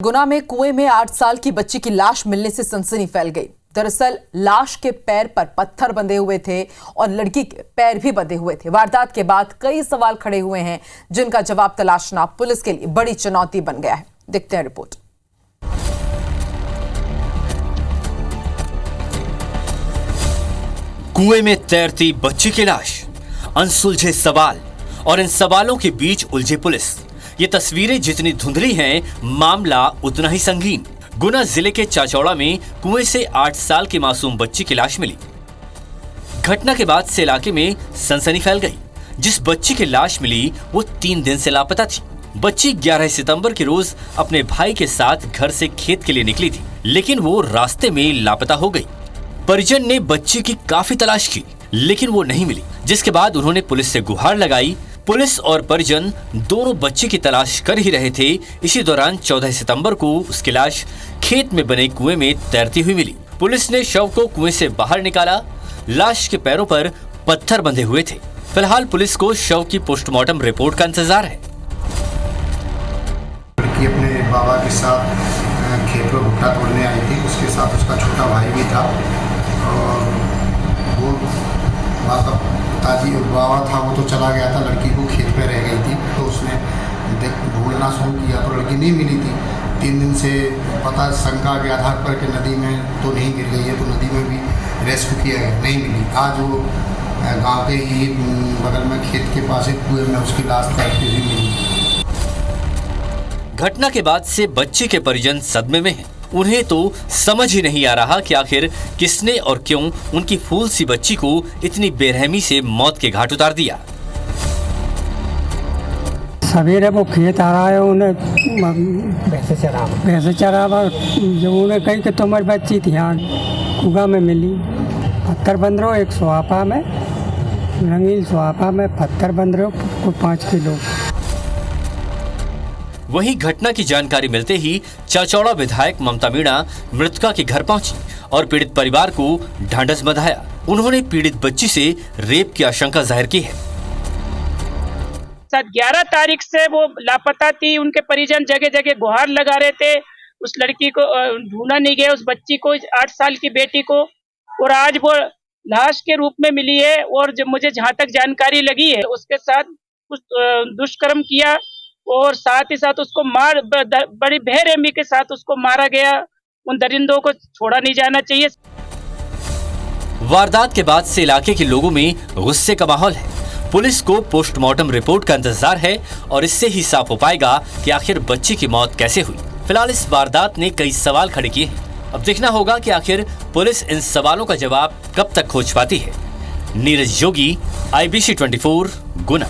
गुना में कुएं में 8 साल की बच्ची की लाश मिलने से सनसनी फैल गई। दरअसल लाश के पैर पर पत्थर बंधे हुए थे और लड़की के पैर भी बंधे हुए थे। वारदात के बाद कई सवाल खड़े हुए हैं, जिनका जवाब तलाशना पुलिस के लिए बड़ी चुनौती बन गया है। देखते हैं रिपोर्ट। कुएं में तैरती बच्ची की लाश, अनसुलझे सवाल और इन सवालों के बीच उलझे पुलिस। ये तस्वीरें जितनी धुंधली हैं, मामला उतना ही संगीन। गुना जिले के चाचौड़ा में कुएं से 8 साल की मासूम बच्ची की लाश मिली। घटना के बाद से इलाके में सनसनी फैल गई। जिस बच्ची की लाश मिली वो 3 दिन से लापता थी। बच्ची 11 सितंबर के रोज अपने भाई के साथ घर से खेत के लिए निकली थी, लेकिन वो रास्ते में लापता हो गई। परिजन ने बच्ची की काफी तलाश की, लेकिन वो नहीं मिली, जिसके बाद उन्होंने पुलिस से गुहार लगाई। पुलिस और परिजन दोनों बच्ची की तलाश कर ही रहे थे। इसी दौरान 14 सितंबर को उसकी लाश खेत में बने कुएं में तैरती हुई मिली। पुलिस ने शव को कुएं से बाहर निकाला। लाश के पैरों पर पत्थर बंधे हुए थे। फिलहाल पुलिस को शव की पोस्टमार्टम रिपोर्ट का इंतजार है। लड़की अपने बाबा के साथ खेत में भुट्टा तोड़ने आई थी। उसके साथ उसका छोटा भाई भी था और वो पिताजी और बाबा था, वो तो चला गया था। लड़की को खेत में रह गई थी, तो उसने ढूंढना शुरू किया तो लड़की नहीं मिली थी। 3 दिन से पता शंका के आधार पर कि नदी में तो नहीं गिर गई है, तो नदी में भी रेस्क्यू किया गया, नहीं मिली। आज वो गांव के ही बगल में खेत के पास एक कुएं में उसकी लाश तैरती हुई मिली। घटना के बाद से बच्ची के परिजन सदमे में हैं। उन्हें तो समझ ही नहीं आ रहा कि आखिर किसने और क्यों उनकी फूल सी बच्ची को इतनी बेरहमी से मौत के घाट उतार दिया। सवेरे वो खेत आ रहा है, उन्हें भैंसे चरावा जब उन्हें कही कि तुम्हारी बच्ची थी यहाँ कुआ में मिली। पत्थर बंद रहो, एक सुहापा में रंगीन सुहापा में पत्थर बंद रहो को 5 किलो। वहीं घटना की जानकारी मिलते ही चाचौड़ा विधायक ममता मीणा मृतका के घर पहुंची और पीड़ित परिवार को ढांढस बंधाया। उन्होंने पीड़ित बच्ची से रेप की आशंका जाहिर की है। 11 तारीख से वो लापता थी। उनके परिजन जगह जगह गुहार लगा रहे थे। उस लड़की को ढूंढा नहीं गया, उस बच्ची को, 8 साल की बेटी को। और आज वो लाश के रूप में मिली है। और जब मुझे जहाँ तक जानकारी लगी है, उसके साथ कुछ दुष्कर्म किया और साथ ही साथ उसको बड़ी बेरहमी के साथ उसको मारा गया। उन दरिंदों को छोड़ा नहीं जाना चाहिए। वारदात के बाद से इलाके के लोगों में गुस्से का माहौल है। पुलिस को पोस्टमार्टम रिपोर्ट का इंतजार है और इससे ही साफ हो पाएगा कि आखिर बच्ची की मौत कैसे हुई। फिलहाल इस वारदात ने कई सवाल खड़े किए हैं। अब देखना होगा कि आखिर पुलिस इन सवालों का जवाब कब तक खोज पाती है। नीरज जोगी, IBC 24, गुना।